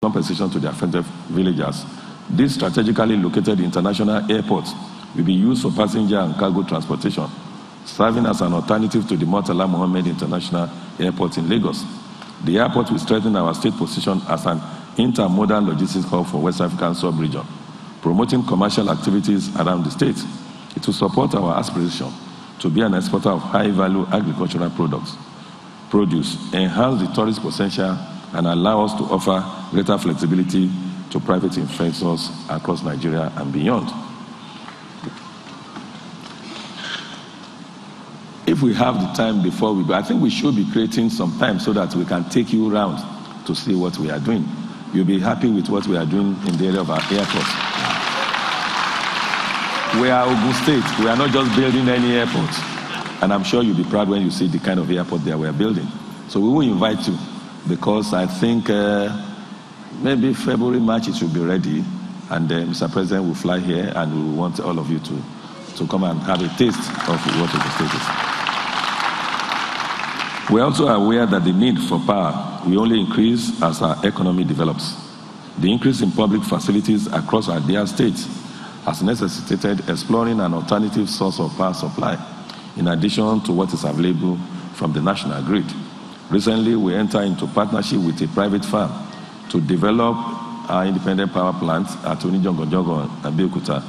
compensation to the affected villagers. This strategically located international airport will be used for passenger and cargo transportation, serving as an alternative to the Murtala Mohammed International Airport in Lagos. The airport will strengthen our state position as an intermodal logistics hub for West African sub-region, promoting commercial activities around the state. It will support our aspiration to be an exporter of high-value agricultural produce, enhance the tourist potential, and allow us to offer greater flexibility to private investors across Nigeria and beyond. If we have the time before we go, I think we should be creating some time so that we can take you around to see what we are doing. You'll be happy with what we are doing in the area of our airport. We are Ogun State. We are not just building any airport. And I'm sure you'll be proud when you see the kind of airport that we are building. So we will invite you, because I think maybe February, March, it should be ready. And Mr. President will fly here, and we want all of you to come and have a taste of what Ogun State is. We are also aware that the need for power will only increase as our economy develops. The increase in public facilities across our dear states has necessitated exploring an alternative source of power supply, in addition to what is available from the national grid. Recently, we entered into partnership with a private firm to develop our independent power plant at Onijongojongo and Abeokuta.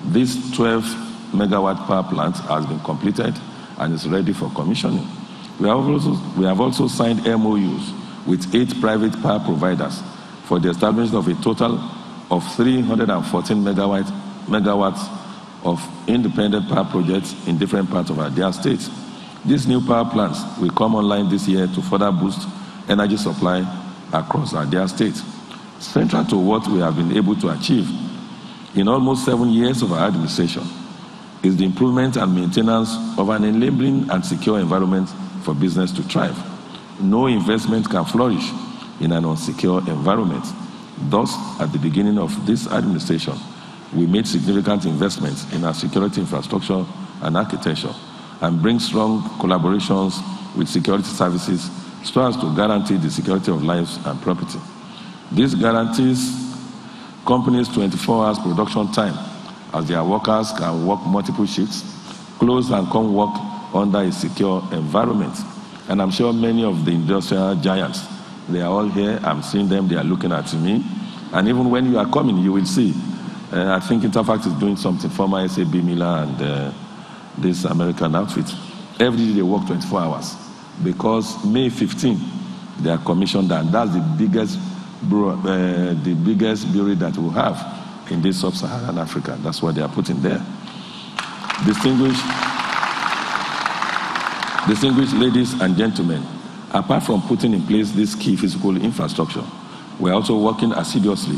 This 12-megawatt power plant has been completed and is ready for commissioning. We have also signed MOUs with 8 private power providers for the establishment of a total of 314 megawatts of independent power projects in different parts of our dear states. These new power plants will come online this year to further boost energy supply across our dear states. Central to what we have been able to achieve in almost 7 years of our administration is the improvement and maintenance of an enabling and secure environment for business to thrive. No investment can flourish in an unsecure environment. Thus, at the beginning of this administration, we made significant investments in our security infrastructure and architecture, and bring strong collaborations with security services so as to guarantee the security of lives and property. This guarantees companies 24 hours production time, as their workers can work multiple shifts, close and come work under a secure environment. And I'm sure many of the industrial giants, they are all here. I'm seeing them, they are looking at me. And even when you are coming, you will see. I think Interfact is doing something, former SAB Miller and this American outfit. Every day they work 24 hours. Because May 15, they are commissioned, and that's the biggest brewery that we have in this sub-Saharan Africa. That's what they are putting there. Distinguished ladies and gentlemen, apart from putting in place this key physical infrastructure, we are also working assiduously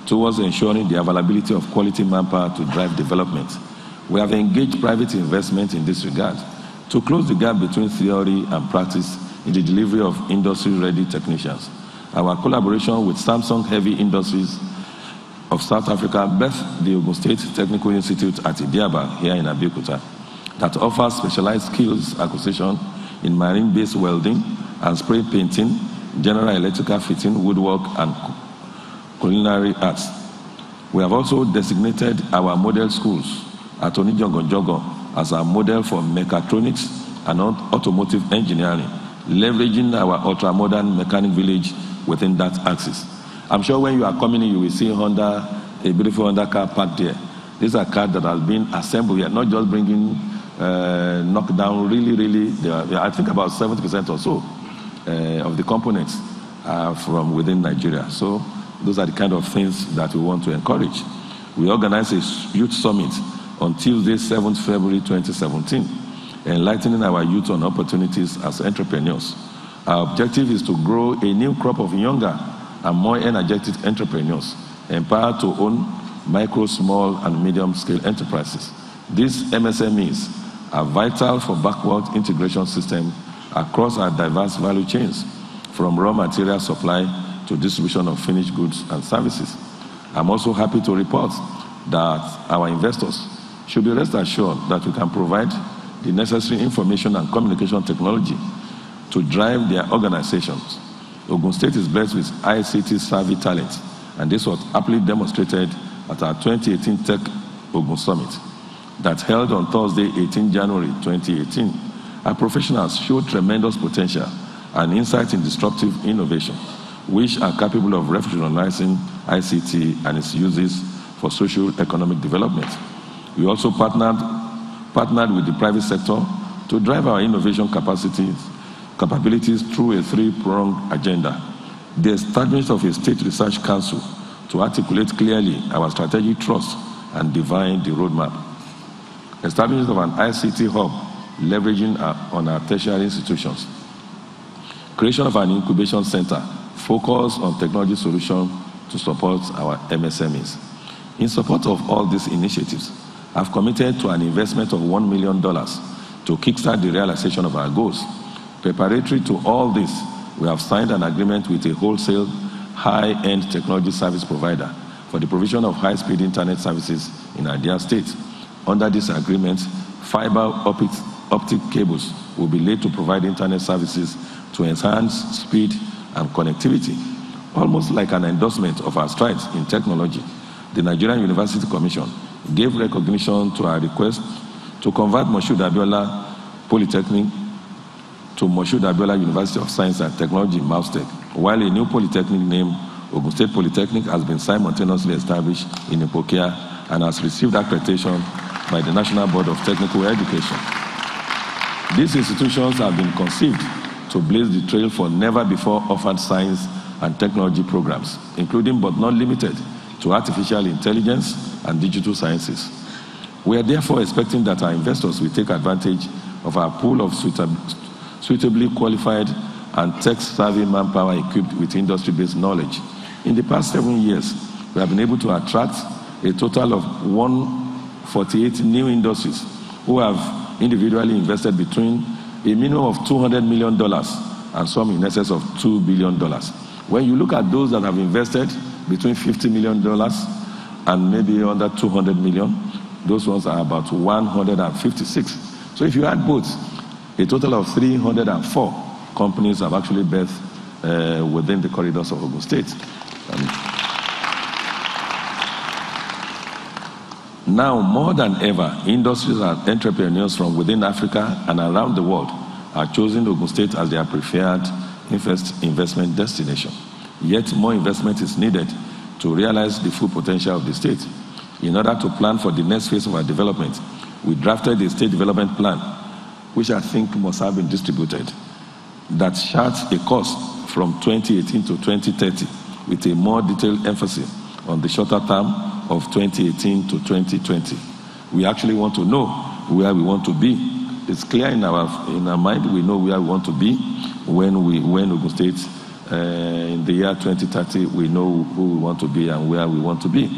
towards ensuring the availability of quality manpower to drive development. We have engaged private investment in this regard to close the gap between theory and practice in the delivery of industry-ready technicians. Our collaboration with Samsung Heavy Industries of South Africa birthed the Ogun State Technical Institute at Idiaba here in Abeokuta, that offers specialized skills acquisition in marine-based welding and spray painting, general electrical fitting, woodwork, and culinary arts. We have also designated our model schools at Onijongojongo as our model for mechatronics and automotive engineering, leveraging our ultra-modern mechanic village within that axis. I'm sure when you are coming in, you will see Honda, a beautiful Honda car parked there. These are cars that have been assembled here, not just bringing knockdown, really, I think about 70% or so of the components are from within Nigeria. So those are the kind of things that we want to encourage. We organized a youth summit on Tuesday, 7th February 2017, enlightening our youth on opportunities as entrepreneurs. Our objective is to grow a new crop of younger and more energetic entrepreneurs, empowered to own micro, small, and medium-scale enterprises. These MSMEs are vital for backward integration systems across our diverse value chains, from raw material supply to distribution of finished goods and services. I'm also happy to report that our investors should be rest assured that we can provide the necessary information and communication technology to drive their organizations Ogun State is blessed with ICT savvy talent, and this was aptly demonstrated at our 2018 Tech Ogun Summit that held on Thursday, 18 January 2018. Our professionals showed tremendous potential and insight in disruptive innovation, which are capable of revolutionizing ICT and its uses for socio-economic development. We also partnered with the private sector to drive our innovation capabilities through a three-pronged agenda. The establishment of a state research council to articulate clearly our strategic thrust and define the roadmap. Establishment of an ICT hub leveraging on our tertiary institutions. Creation of an incubation center focused on technology solutions to support our MSMEs. In support of all these initiatives, I've committed to an investment of $1 million to kickstart the realization of our goals. Preparatory to all this, we have signed an agreement with a wholesale high-end technology service provider for the provision of high-speed internet services in our dear state. Under this agreement, fiber optic cables will be laid to provide internet services to enhance speed and connectivity. Almost like an endorsement of our strides in technology, the Nigerian University Commission gave recognition to our request to convert Moshood Abiola Polytechnic to Moshood Abiola University of Science and Technology, MAUSTEC, while a new polytechnic named Ogun State Polytechnic has been simultaneously established in Ipokia and has received accreditation by the National Board of Technical Education. These institutions have been conceived to blaze the trail for never-before-offered science and technology programs, including but not limited to artificial intelligence and digital sciences. We are therefore expecting that our investors will take advantage of our pool of suitably qualified and tech-savvy manpower equipped with industry-based knowledge. In the past 7 years, we have been able to attract a total of 148 new industries who have individually invested between a minimum of $200 million and some in excess of $2 billion. When you look at those that have invested between $50 million and maybe under $200 million, those ones are about 156. So if you add both, a total of 304 companies have actually birthed within the corridors of Ogun State. Now, more than ever, industries and entrepreneurs from within Africa and around the world are choosing Ogun State as their preferred investment destination. Yet more investment is needed to realize the full potential of the state. In order to plan for the next phase of our development, we drafted a state development plan, which I think must have been distributed, that charts a course from 2018 to 2030 with a more detailed emphasis on the shorter term of 2018 to 2020. We actually want to know where we want to be. It's clear in our mind, we know where we want to be when Ogun State, in the year 2030, we know who we want to be and where we want to be.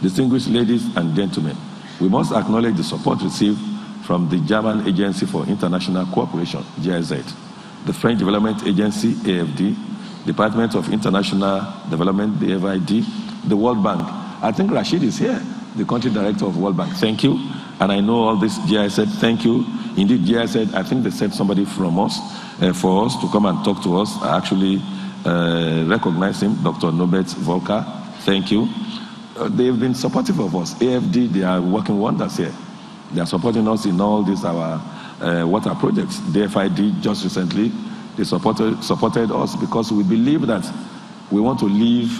Distinguished ladies and gentlemen, we must acknowledge the support received from the German Agency for International Cooperation, GIZ, the French Development Agency, AFD, Department of International Development, the FID, the World Bank. I think Rashid is here, the country director of World Bank. Thank you. And I know all this GIZ, thank you. Indeed, GIZ, I think they sent somebody from us for us to come and talk to us. I actually recognize him, Dr. Norbert Volker. Thank you. They've been supportive of us. AFD, they are working wonders here. They are supporting us in all these our water projects. The FID just recently, they supported us because we believe that we want to leave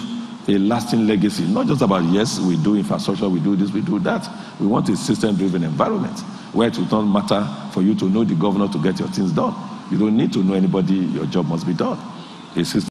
a lasting legacy. Not just about, yes, we do infrastructure, we do this, we do that. We want a system-driven environment where it will not matter for you to know the governor to get your things done. You don't need to know anybody, your job must be done. A system